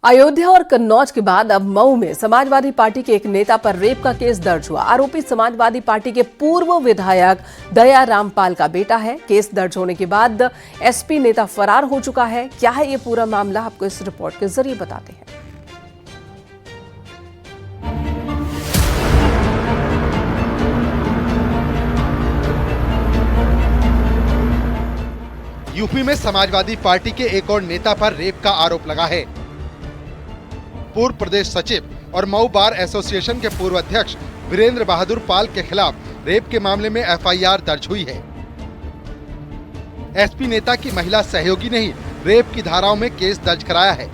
अयोध्या और कन्नौज के बाद अब मऊ में समाजवादी पार्टी के एक नेता पर रेप का केस दर्ज हुआ। आरोपी समाजवादी पार्टी के पूर्व विधायक दया रामपाल का बेटा है। केस दर्ज होने के बाद एसपी नेता फरार हो चुका है। क्या है ये पूरा मामला, आपको इस रिपोर्ट के जरिए बताते हैं। यूपी में समाजवादी पार्टी के एक और नेता पर रेप का आरोप लगा है। पूर्व प्रदेश सचिव और मऊ बार एसोसिएशन के पूर्व अध्यक्ष वीरेंद्र बहादुर पाल के खिलाफ रेप के मामले में एफआईआर दर्ज हुई है। एसपी नेता की महिला सहयोगी ने ही रेप की धाराओं में केस दर्ज कराया है।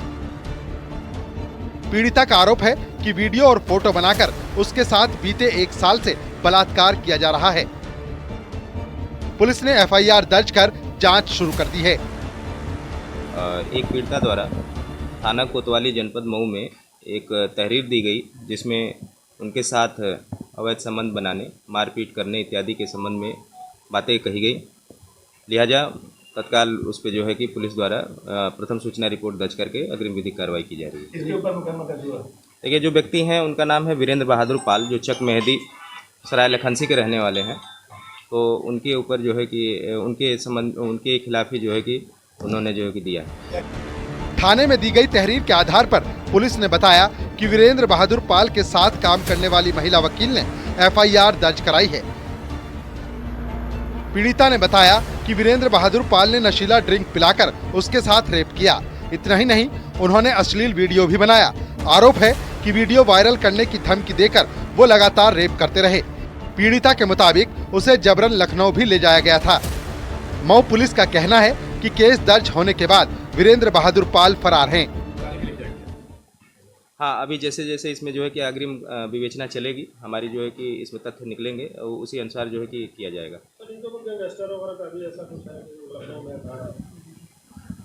पीड़िता का आरोप है कि वीडियो और फोटो बनाकर उसके साथ बीते 1 साल से बलात्कार किया जा रहा है। पुलिस ने एफआईआर दर्ज कर जांच शुरू कर दी है। एक पीड़िता द्वारा थाना कोतवाली जनपद मऊ में एक तहरीर दी गई, जिसमें उनके साथ अवैध संबंध बनाने, मारपीट करने इत्यादि के संबंध में बातें कही गई। लिहाजा तत्काल उस पर जो है कि पुलिस द्वारा प्रथम सूचना रिपोर्ट दर्ज करके अग्रिम विधिक कार्रवाई की जा रही है। इसके ऊपर मुकदमा दर्ज हुआ। देखिए, जो व्यक्ति हैं उनका नाम है वीरेंद्र बहादुर पाल, जो चक मेहदी सराय लखनसी के रहने वाले हैं। तो उनके ऊपर जो है कि उनके खिलाफ ही जो है कि उन्होंने जो है कि दिया है। थाने में दी गई तहरीर के आधार पर पुलिस ने बताया कि वीरेंद्र बहादुर पाल के साथ काम करने वाली महिला वकील ने एफआईआर दर्ज कराई है। पीड़िता ने बताया कि वीरेंद्र बहादुर पाल ने नशीला ड्रिंक पिलाकर उसके साथ रेप किया। इतना ही नहीं, उन्होंने अश्लील वीडियो भी बनाया। आरोप है कि वीडियो वायरल करने की धमकी देकर वो लगातार रेप करते रहे। पीड़िता के मुताबिक उसे जबरन लखनऊ भी ले जाया गया था। मऊ पुलिस का कहना है कि केस दर्ज होने के बाद वीरेंद्र बहादुर पाल फरार हैं। हाँ, अभी जैसे जैसे इसमें जो है कि अग्रिम विवेचना चलेगी, हमारी जो है कि इसमें तथ्य निकलेंगे और उसी अनुसार जो है कि किया जाएगा।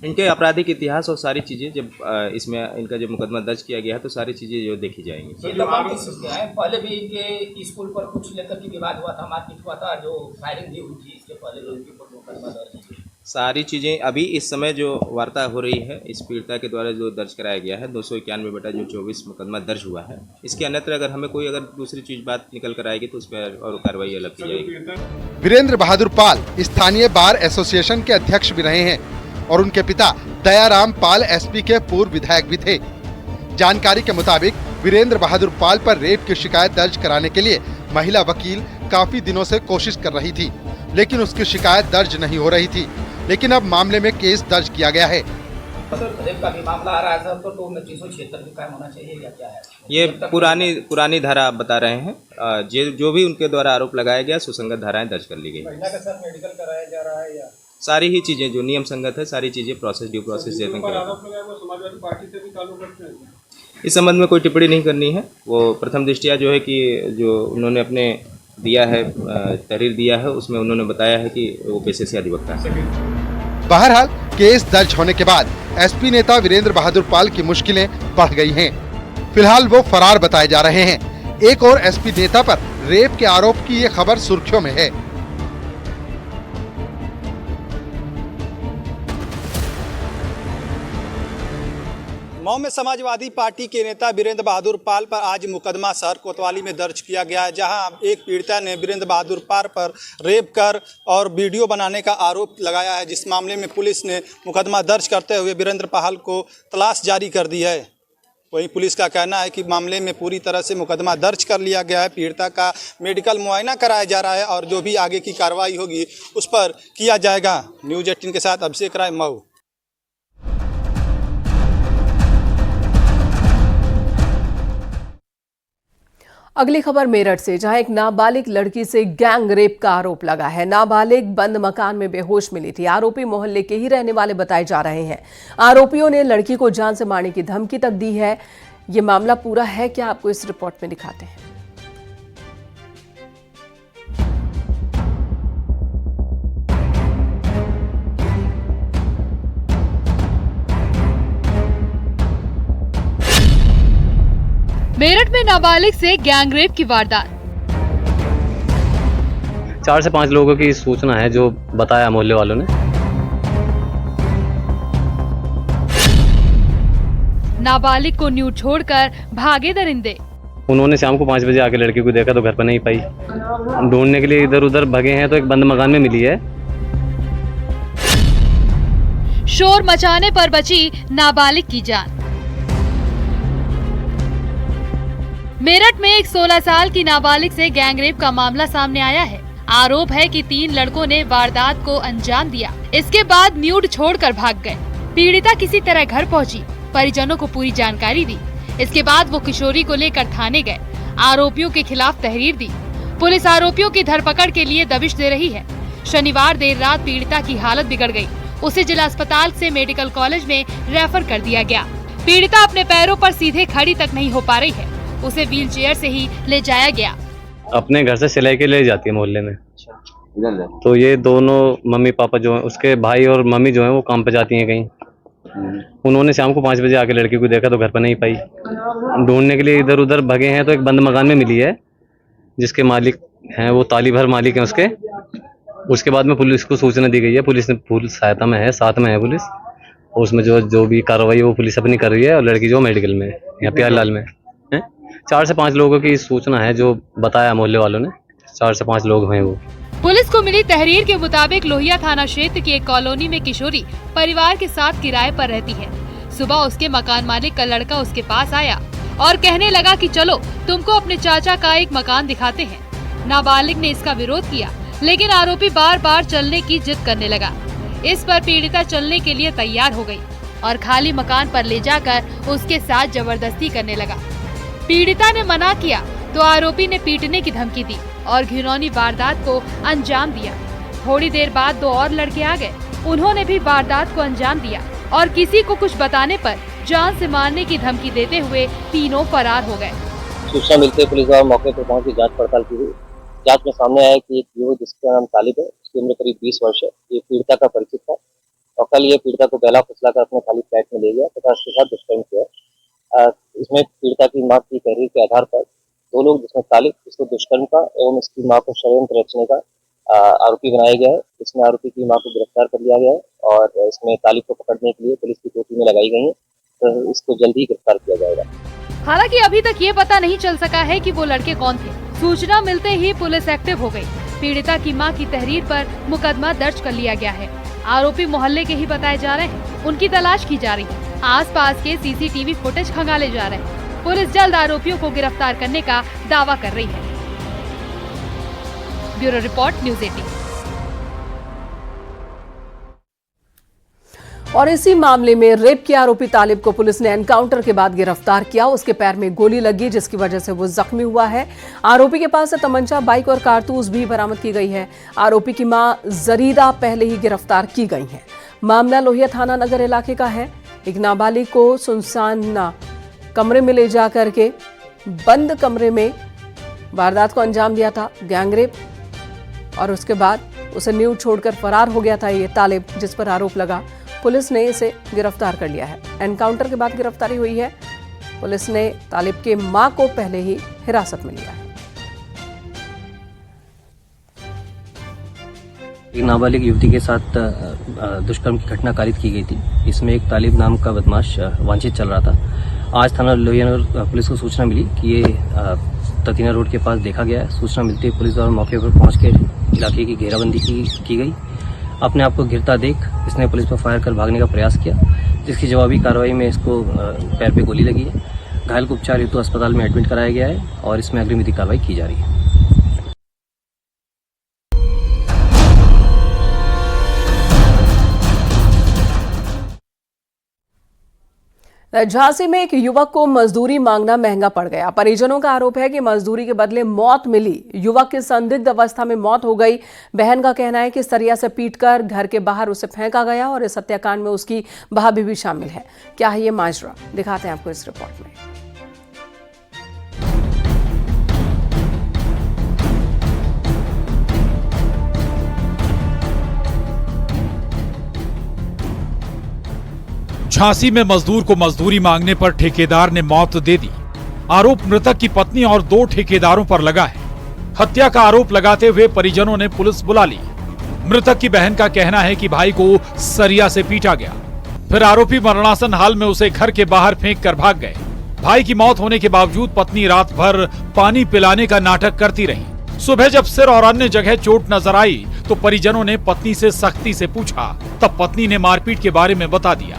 इनके आपराधिक इतिहास और सारी चीज़ें जब इसमें इनका जब मुकदमा दर्ज किया गया है तो सारी चीज़ें जो देखी जाएंगी। पहले भी इनके स्कूल पर कुछ लेकर के विवाद हुआ था, मारपीट हुआ था, जो फायरिंग भी हुई थी, इसके पहले जो इनके ऊपर मुकदमा दर्ज है। सारी चीज़ें अभी इस समय जो वार्ता हो रही है, इस पीड़िता के द्वारा जो दर्ज कराया गया है 291/24 मुकदमा दर्ज हुआ है। इसके अन्यत्र अगर हमें कोई अगर दूसरी चीज बात निकल कर आएगी तो उस पर और कार्रवाई अलग की जाएगी। वीरेंद्र बहादुर पाल स्थानीय बार एसोसिएशन के अध्यक्ष भी रहे हैं और उनके पिता दयाराम पाल एसपी के पूर्व विधायक भी थे। जानकारी के मुताबिक वीरेंद्र बहादुर पाल पर रेप की शिकायत दर्ज कराने के लिए महिला वकील काफी दिनों से कोशिश कर रही थी, लेकिन उसकी शिकायत दर्ज नहीं हो रही थी। लेकिन अब मामले में केस दर्ज किया गया है। रेप का भी मामला आ रहा है सर, तो 376 भी कायम होना चाहिए या क्या है? ये पुरानी धारा आप बता रहे हैं। जो भी उनके द्वारा आरोप लगाया गया सुसंगत धाराएं दर्ज कर ली गई। महिला का सर मेडिकल कराया जा रहा है या सारी ही चीजें जो नियम संगत है, सारी चीजें ड्यू प्रोसेस देते हैं। इस संबंध में कोई टिप्पणी नहीं करनी है। वो प्रथम दृष्टया जो है कि जो उन्होंने अपने दिया है तहरीर दिया है, उसमें उन्होंने बताया है कि वो पेशे से अधिवक्ता है। बहरहाल केस दर्ज होने के बाद एसपी नेता वीरेंद्र बहादुर पाल की मुश्किलें बढ़ गई हैं। फिलहाल वो फरार बताए जा रहे हैं। एक और एसपी नेता पर रेप के आरोप की ये खबर सुर्खियों में है। मऊ में समाजवादी पार्टी के नेता वीरेंद्र बहादुर पाल पर आज मुकदमा शहर कोतवाली में दर्ज किया गया है, जहां एक पीड़िता ने वीरेंद्र बहादुर पाल पर रेप कर और वीडियो बनाने का आरोप लगाया है, जिस मामले में पुलिस ने मुकदमा दर्ज करते हुए वीरेंद्र पाल को तलाश जारी कर दी है। वहीं पुलिस का कहना है कि मामले में पूरी तरह से मुकदमा दर्ज कर लिया गया है। पीड़िता का मेडिकल मुआयना कराया जा रहा है और जो भी आगे की कार्रवाई होगी उस पर किया जाएगा। न्यूज़ 18 के साथ अभिषेक राय, मऊ। अगली खबर मेरठ से, जहां एक नाबालिग लड़की से गैंग रेप का आरोप लगा है। नाबालिग बंद मकान में बेहोश मिली थी। आरोपी मोहल्ले के ही रहने वाले बताए जा रहे हैं। आरोपियों ने लड़की को जान से मारने की धमकी तक दी है। ये मामला पूरा है क्या, आपको इस रिपोर्ट में दिखाते हैं। मेरठ में नाबालिग से गैंगरेप की वारदात। 4 से 5 लोगों की सूचना है जो बताया मोहल्ले वालों ने। नाबालिग को न्यूड छोड़कर भागे दरिंदे। उन्होंने शाम को 5 बजे आके लड़की को देखा तो घर पर नहीं पाई। ढूंढने के लिए इधर उधर भगे हैं तो एक बंद मकान में मिली है। शोर मचाने पर बची नाबालिग की जान। मेरठ में एक 16 साल की नाबालिग से गैंगरेप का मामला सामने आया है। आरोप है कि 3 लड़कों ने वारदात को अंजाम दिया, इसके बाद न्यूड छोड़कर भाग गए। पीड़िता किसी तरह घर पहुंची, परिजनों को पूरी जानकारी दी। इसके बाद वो किशोरी को लेकर थाने गए, आरोपियों के खिलाफ तहरीर दी। पुलिस आरोपियों की धरपकड़ के लिए दबिश दे रही है। शनिवार देर रात पीड़िता की हालत बिगड़ गई, उसे जिला अस्पताल से मेडिकल कॉलेज में रेफर कर दिया गया। पीड़िता अपने पैरों पर सीधे खड़ी तक नहीं हो पा रही है, उसे व्हील चेयर से ही ले जाया गया। अपने घर से सिलाई के ले जाती है मोहल्ले में। तो ये दोनों मम्मी पापा जो है, उसके भाई और मम्मी जो है वो काम पे जाती हैं कहीं। उन्होंने शाम को 5 बजे आके लड़की को देखा तो घर पर नहीं पाई। ढूंढने के लिए इधर उधर भगे हैं तो एक बंद मकान में मिली है, जिसके मालिक हैं वो ताली भर मालिक हैं उसके। उसके बाद में पुलिस को सूचना दी गई है, पुलिस ने फुल सहायता में है, साथ में है पुलिस। और उसमें जो भी कार्रवाई है वो पुलिस अपनी कर रही है। और लड़की जो मेडिकल में है, यहाँ प्यारलाल में है। 4 से 5 लोगों की सूचना है, जो बताया मोहल्ले वालों ने। 4 से 5 लोग हैं वो। पुलिस को मिली तहरीर के मुताबिक लोहिया थाना क्षेत्र की एक कॉलोनी में किशोरी परिवार के साथ किराए पर रहती है। सुबह उसके मकान मालिक का लड़का उसके पास आया और कहने लगा कि चलो तुमको अपने चाचा का एक मकान दिखाते हैं। नाबालिग ने इसका विरोध किया, लेकिन आरोपी बार बार चलने की जिद करने लगा। इस पर पीड़िता चलने के लिए तैयार हो गई और खाली मकान पर ले जाकर उसके साथ जबरदस्ती करने लगा। पीड़िता ने मना किया तो आरोपी ने पीटने की धमकी दी और घिनौनी वारदात को अंजाम दिया। थोड़ी देर बाद 2 और लड़के आ गए, उन्होंने भी वारदात को अंजाम दिया और किसी को कुछ बताने पर जान से मारने की धमकी देते हुए तीनों फरार हो गए। सूचना मिलते ही पुलिस मौके पर पहुंची, जांच पड़ताल की गई। जांच में सामने आया कि एक युवक जिसका नाम तालिब है, उसकी उम्र करीब 20 वर्ष है, ये पीड़िता का परिचित था और कल ये पीड़िता को बेला फुसलाकर अपने खाली फ्लैट में ले गया तथा उसके साथ दुष्कर्म किया। इसमें पीड़िता की मां की तहरीर के आधार पर 2 लोग, जिसमें तालिब इसको दुष्कर्म का एवं इसकी मां को षड्यंत्र रचने का आरोपी बनाया गया है। इसमें आरोपी की मां को गिरफ्तार कर लिया गया है और इसमें तालिब को पकड़ने के लिए पुलिस की कोठी में लगाई गई है, तो इसको जल्द ही गिरफ्तार किया जाएगा। हालांकि अभी तक ये पता नहीं चल सका है कि वो लड़के कौन थे। सूचना मिलते ही पुलिस एक्टिव हो गई। पीड़िता की मां की तहरीर पर मुकदमा दर्ज कर लिया गया है। आरोपी मोहल्ले के ही बताए जा रहे हैं, उनकी तलाश की जा रही है। आसपास के सीसीटीवी फुटेज खंगाले जा रहे हैं। पुलिस जल्द आरोपियों को गिरफ्तार करने का दावा कर रही है। Bureau report, news 18। और इसी मामले में रेप के आरोपी तालिब को पुलिस ने एनकाउंटर के बाद गिरफ्तार किया। उसके पैर में गोली लगी, जिसकी वजह से वो जख्मी हुआ है। आरोपी के पास से तमंचा, बाइक और कारतूस भी बरामद की गई है। आरोपी की मां जरीदा पहले ही गिरफ्तार की गई है। मामला लोहिया थाना नगर इलाके का है। एक नाबालिग को सुनसान कमरे में ले जा करके बंद कमरे में वारदात को अंजाम दिया था, गैंगरेप, और उसके बाद उसे न्यूड छोड़कर फरार हो गया था ये तालिब, जिस पर आरोप लगा। पुलिस ने इसे गिरफ्तार कर लिया है। एनकाउंटर के बाद गिरफ्तारी हुई है। पुलिस ने तालिब के मां को पहले ही हिरासत में लिया है। एक नाबालिग युवती के साथ दुष्कर्म की घटना कारित की गई थी। इसमें एक तालिब नाम का बदमाश वांछित चल रहा था। आज थाना लोहिया पुलिस को सूचना मिली कि ये ततीना रोड के पास देखा गया है। सूचना मिलती है पुलिस और मौके पर पहुंच के इलाके की घेराबंदी की गई। अपने आप को गिरता देख इसने पुलिस पर फायर कर भागने का प्रयास किया, जिसकी जवाबी कार्रवाई में इसको पैर पे गोली लगी है। घायल को उपचार हेतु अस्पताल में एडमिट कराया गया है और इसमें अग्रिम विधिक कार्रवाई की जा रही है। झांसी में एक युवक को मजदूरी मांगना महंगा पड़ गया। परिजनों का आरोप है कि मजदूरी के बदले मौत मिली। युवक की संदिग्ध अवस्था में मौत हो गई। बहन का कहना है कि सरिया से पीटकर घर के बाहर उसे फेंका गया और इस हत्याकांड में उसकी भाभी भी शामिल है। क्या है ये माजरा, दिखाते हैं आपको इस रिपोर्ट में। झांसी में मजदूर को मजदूरी मांगने पर ठेकेदार ने मौत दे दी। आरोप मृतक की पत्नी और 2 ठेकेदारों पर लगा है। हत्या का आरोप लगाते हुए परिजनों ने पुलिस बुला ली। मृतक की बहन का कहना है कि भाई को सरिया से पीटा गया। फिर आरोपी मरणासन हाल में उसे घर के बाहर फेंक कर भाग गए। भाई की मौत होने के बावजूद पत्नी रात भर पानी पिलाने का नाटक करती रही। सुबह जब सिर और अन्य जगह चोट नजर आई तो परिजनों ने पत्नी से सख्ती से पूछा, तब पत्नी ने मारपीट के बारे में बता दिया।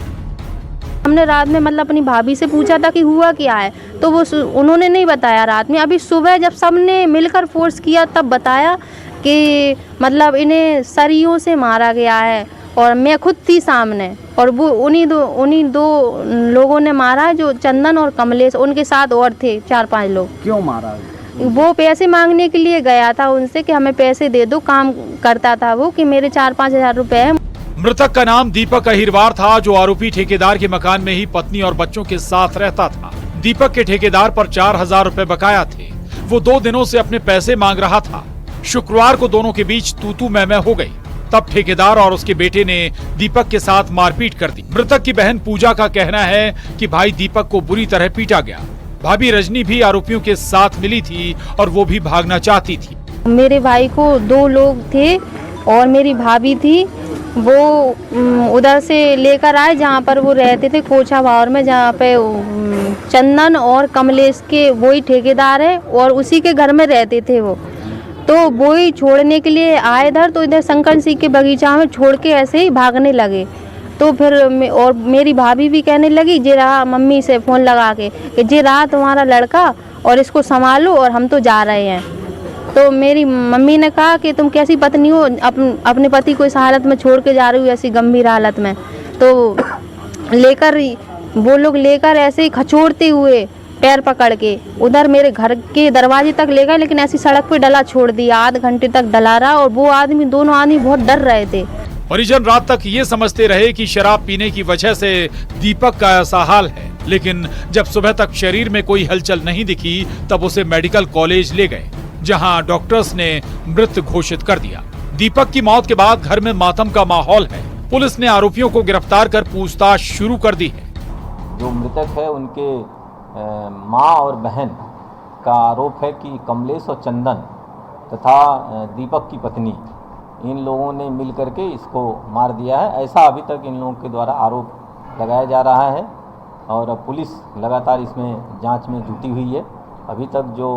हमने रात में मतलब अपनी भाभी से पूछा था कि हुआ क्या है, तो वो उन्होंने नहीं बताया रात में। अभी सुबह जब सबने मिलकर फोर्स किया तब बताया कि मतलब इन्हें सरियों से मारा गया है और मैं खुद थी सामने और वो उन्हीं दो लोगों ने मारा जो चंदन और कमलेश, उनके साथ और थे 4-5 लोग। क्यों मारा? वो पैसे मांगने के लिए गया था उनसे कि हमें पैसे दे दो, काम करता था वो कि मेरे 4-5 हजार रुपए है। मृतक का नाम दीपक अहिरवार था, जो आरोपी ठेकेदार के मकान में ही पत्नी और बच्चों के साथ रहता था। दीपक के ठेकेदार पर 4,000 रुपए बकाया थे। वो 2 दिनों से अपने पैसे मांग रहा था। शुक्रवार को दोनों के बीच तू-तू मैं-मैं हो गई। तब ठेकेदार और उसके बेटे ने दीपक के साथ मारपीट कर दी। मृतक की बहन पूजा का कहना है कि भाई दीपक को बुरी तरह पीटा गया। भाभी रजनी भी आरोपियों के साथ मिली थी और वो भी भागना चाहती थी। मेरे भाई को 2 लोग थे और मेरी भाभी थी, वो उधर से लेकर आए जहाँ पर वो रहते थे कोचा भावर में, जहाँ पे चंदन और कमलेश के वही ठेकेदार है और उसी के घर में रहते थे वो। तो वो ही छोड़ने के लिए आए इधर, तो इधर शंकर सिंह के बगीचा में छोड़ के ऐसे ही भागने लगे। तो फिर और मेरी भाभी भी कहने लगी जे रहा, मम्मी से फ़ोन लगा के कि जे रहा तुम्हारा लड़का और इसको संभालो और हम तो जा रहे हैं। तो मेरी मम्मी ने कहा कि तुम कैसी पत्नी हो, अपने पति को इस हालत में छोड़ के जा रही हो, ऐसी गंभीर हालत में। तो वो लोग लेकर ऐसे ही खचोड़ते हुए पैर पकड़ के उधर मेरे घर के दरवाजे तक ले गए, लेकिन ऐसी सड़क पे डला छोड़ दिया। आध घंटे तक डला रहा और वो दोनों आदमी बहुत डर रहे थे। परिजन रात तक ये समझते रहे कि शराब पीने की वजह से दीपक का ऐसा हाल है, लेकिन जब सुबह तक शरीर में कोई हलचल नहीं दिखी तब उसे मेडिकल कॉलेज ले गए, जहां डॉक्टर्स ने मृत घोषित कर दिया। दीपक की मौत के बाद घर में मातम का माहौल है। पुलिस ने आरोपियों को गिरफ्तार कर पूछताछ शुरू कर दी है। जो मृतक है उनके माँ और बहन का आरोप है कि कमलेश और चंदन तथा दीपक की पत्नी, इन लोगों ने मिलकर के इसको मार दिया है। ऐसा अभी तक इन लोगों के द्वारा आरोप लगाया जा रहा है और पुलिस लगातार इसमें जांच में जुटी हुई है। अभी तक जो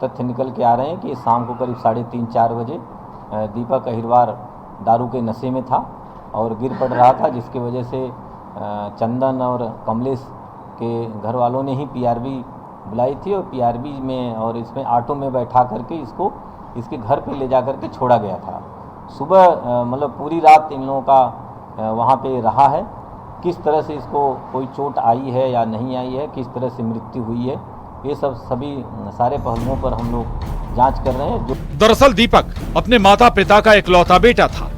तथ्य निकल के आ रहे हैं कि शाम को करीब 3:30-4 बजे दीपक अहिरवार दारू के नशे में था और गिर पड़ रहा था, जिसकी वजह से चंदन और कमलेश के घर वालों ने ही पीआरबी बुलाई थी और पीआरबी में और इसमें ऑटो में बैठा करके इसको इसके घर पे ले जा करके छोड़ा गया था। सुबह मतलब पूरी रात इन लोगों का वहाँ पे रहा है। किस तरह से इसको कोई चोट आई है या नहीं आई है, किस तरह से मृत्यु हुई है, ये सभी सारे पहलुओं पर हम लोग जांच कर रहे हैं। दरअसल दीपक अपने माता पिता का इकलौता बेटा था।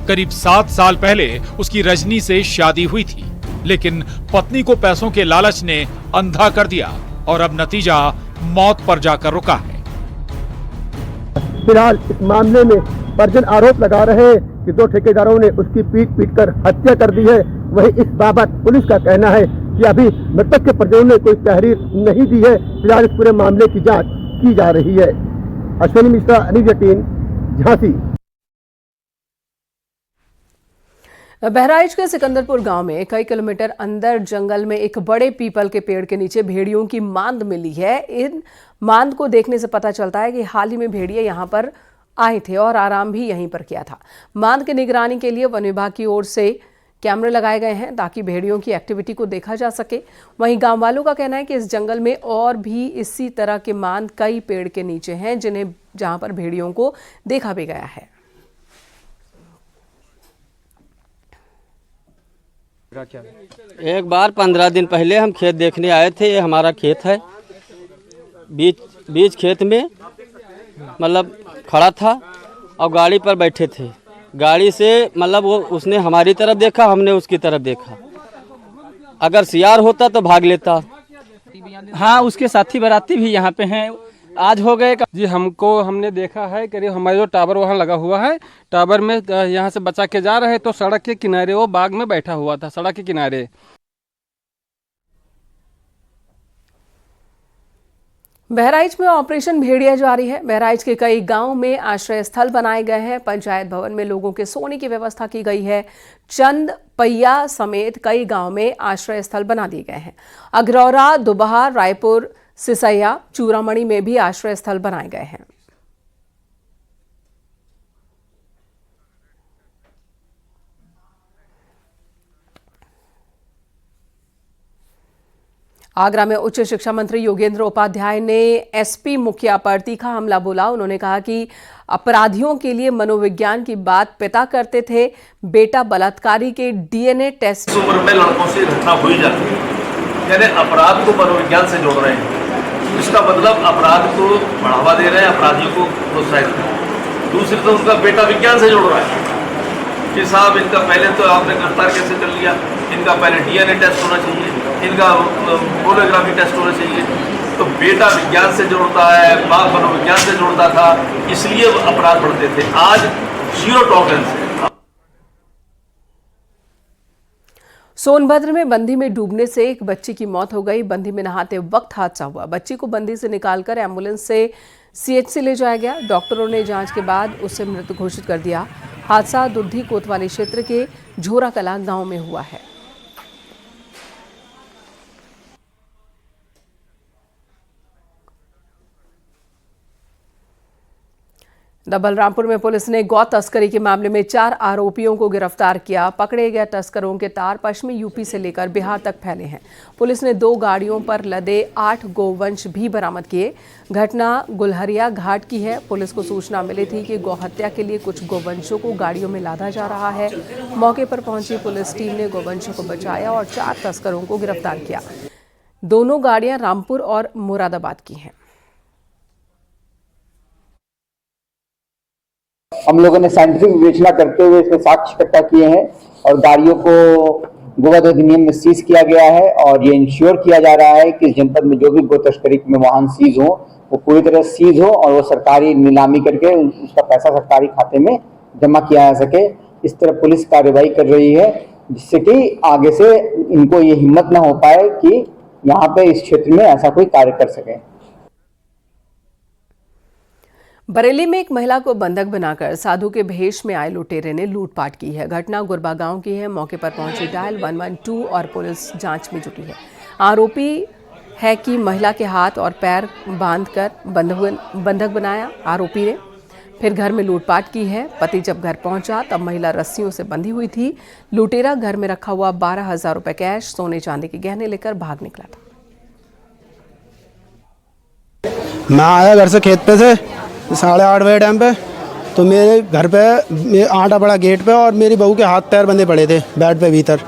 करीब 7 साल पहले उसकी रजनी से शादी हुई थी, लेकिन पत्नी को पैसों के लालच ने अंधा कर दिया और अब नतीजा मौत पर जाकर रुका है। फिलहाल इस मामले में परिजन आरोप लगा रहे हैं कि 2 ठेकेदारों ने उसकी पीट कर हत्या कर दी है। वहीं इस बाबत पुलिस का कहना है कि अभी मृतक के परिजनों ने कोई तहरीर नहीं दी है। फिलहाल इस पूरे मामले की जांच की जा रही है। अश्विनी मिश्रा, न्यूज़ 18, झांसी। बहराइच के सिकंदरपुर गांव में कई किलोमीटर अंदर जंगल में एक बड़े पीपल के पेड़ के नीचे भेड़ियों की मांद मिली है। इन मांद को देखने से पता चलता है कि हाल ही में भेड़िए यहां पर आए थे और आराम भी यहीं पर किया था। मांद की निगरानी के लिए वन विभाग की ओर से कैमरे लगाए गए हैं ताकि भेड़ियों की एक्टिविटी को देखा जा सके। वहीं गांव वालों का कहना है कि इस जंगल में और भी इसी तरह के मांद कई पेड़ के नीचे हैं जहां पर भेड़ियों को देखा भी गया है। एक बार 15 दिन पहले हम खेत देखने आए थे। ये हमारा खेत है। बीच खेत में मतलब खड़ा था और गाड़ी पर बैठे थे। गाड़ी से मतलब वो उसने हमारी तरफ देखा, हमने उसकी तरफ देखा। अगर सियार होता तो भाग लेता। हाँ, उसके साथी बाराती भी यहाँ पे हैं। आज हो गए जी। हमने देखा है कि हमारे जो टावर वहाँ लगा हुआ है, टावर में यहाँ से बचा के जा रहे तो सड़क के किनारे वो बाग में बैठा हुआ था, सड़क के किनारे। बहराइच में ऑपरेशन भेड़िया जारी है। बहराइच के कई गांवों में आश्रय स्थल बनाए गए हैं। पंचायत भवन में लोगों के सोने की व्यवस्था की गई है। चंद पैया समेत कई गांव में आश्रय स्थल बना दिए गए हैं। अग्रौरा, दुबहा, रायपुर, सिसैया, चूड़ामणि में भी आश्रय स्थल बनाए गए हैं। आगरा में उच्च शिक्षा मंत्री योगेंद्र उपाध्याय ने एसपी मुखिया पर तीखा हमला बोला। उन्होंने कहा कि अपराधियों के लिए मनोविज्ञान की बात पिता करते थे। बेटा बलात्कारी के डीएनए टेस्ट। उम्र में लड़कों से घटना हो ही जाती है, यानी अपराध को मनोविज्ञान से जोड़ रहे हैं। इसका मतलब अपराध को बढ़ावा दे रहे हैं, अपराधियों को प्रोत्साहित कर रहे हैं। दूसरी तो उनका बेटा विज्ञान से जोड़ रहा है कि साहब इनका पहले तो आपने गिरफ्तार कैसे कर लिया, इनका पहले डीएनए टेस्ट होना चाहिए, इनका पोलियोग्राफी टेस्ट होना चाहिए। तो बेटा विज्ञान से जोड़ता है, बाप मनोविज्ञान से जोड़ता था, इसलिए अपराध बढ़ते थे। आज जीरो टॉलरेंस है। सोनभद्र में बंदी में डूबने से एक बच्ची की मौत हो गई। बंदी में नहाते वक्त हादसा हुआ। बच्ची को बंदी से निकालकर एम्बुलेंस से सीएचसी ले जाया गया। डॉक्टरों ने जांच के बाद उसे मृत घोषित कर दिया। हादसा दुद्धि कोतवाली क्षेत्र के झोरा कला गांव में हुआ है। बलरामपुर में पुलिस ने गौ तस्करी के मामले में 4 आरोपियों को गिरफ्तार किया। पकड़े गए तस्करों के तार पश्चिमी यूपी से लेकर बिहार तक फैले हैं। पुलिस ने 2 गाड़ियों पर लदे 8 गोवंश भी बरामद किए। घटना गुलहरिया घाट की है। पुलिस को सूचना मिली थी कि गौहत्या के लिए कुछ गोवंशों को गाड़ियों में लादा जा रहा है। मौके पर पहुंची पुलिस टीम ने गोवंशों को बचाया और 4 तस्करों को गिरफ्तार किया। दोनों गाड़ियां रामपुर और मुरादाबाद की हैं। हम लोगों ने साइंटिफिक विवेचना करते हुए इसके साक्ष्य इकट्ठा किए हैं और गाड़ियों को गोवध अधिनियम में सीज किया गया है और ये इंश्योर किया जा रहा है कि इस जनपद में जो भी गो तस्करी में वाहन सीज हो वो पूरी तरह सीज हो और वो सरकारी नीलामी करके उसका पैसा सरकारी खाते में जमा किया जा सके। इस तरह पुलिस कार्रवाई कर रही है जिससे कि आगे से इनको ये हिम्मत ना हो पाए कि यहाँ पे इस क्षेत्र में ऐसा कोई कार्य कर सके। बरेली में एक महिला को बंधक बनाकर साधु के भेष में आए लुटेरे ने लूटपाट की है। घटना गुरबा गांव की है। मौके पर पहुंची डायल 112 और पुलिस जांच में जुटी है। आरोपी है कि महिला के हाथ और पैर बांधकर बंधक बनाया आरोपी ने, फिर घर में लूटपाट की है। पति जब घर पहुंचा तब महिला रस्सियों से बंधी हुई थी। लुटेरा घर में रखा हुआ 12,000 रुपए कैश, सोने चांदी के गहने लेकर भाग निकला था। मैं आया घर से खेत पे से 8:30 बजे टाइम पे, तो मेरे घर पे आटा पड़ा गेट पे और मेरी बहू के हाथ पैर बंधे पड़े थे बेड पे भीतर।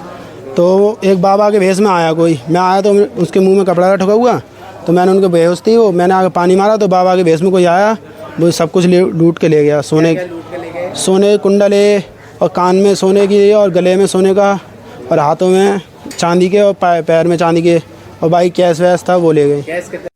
तो एक बाबा के भेष में आया कोई, मैं आया तो उसके मुंह में कपड़ा ठुका हुआ, तो मैंने उनके बेहोश थी वो, मैंने आगे पानी मारा तो बाबा के भेष में कोई आया, वो सब कुछ लूट के ले गया। सोने कुंडले और कान में सोने की और गले में सोने का और हाथों में चांदी के और पैर में चांदी के और भाई कैश वैश था वो ले गए।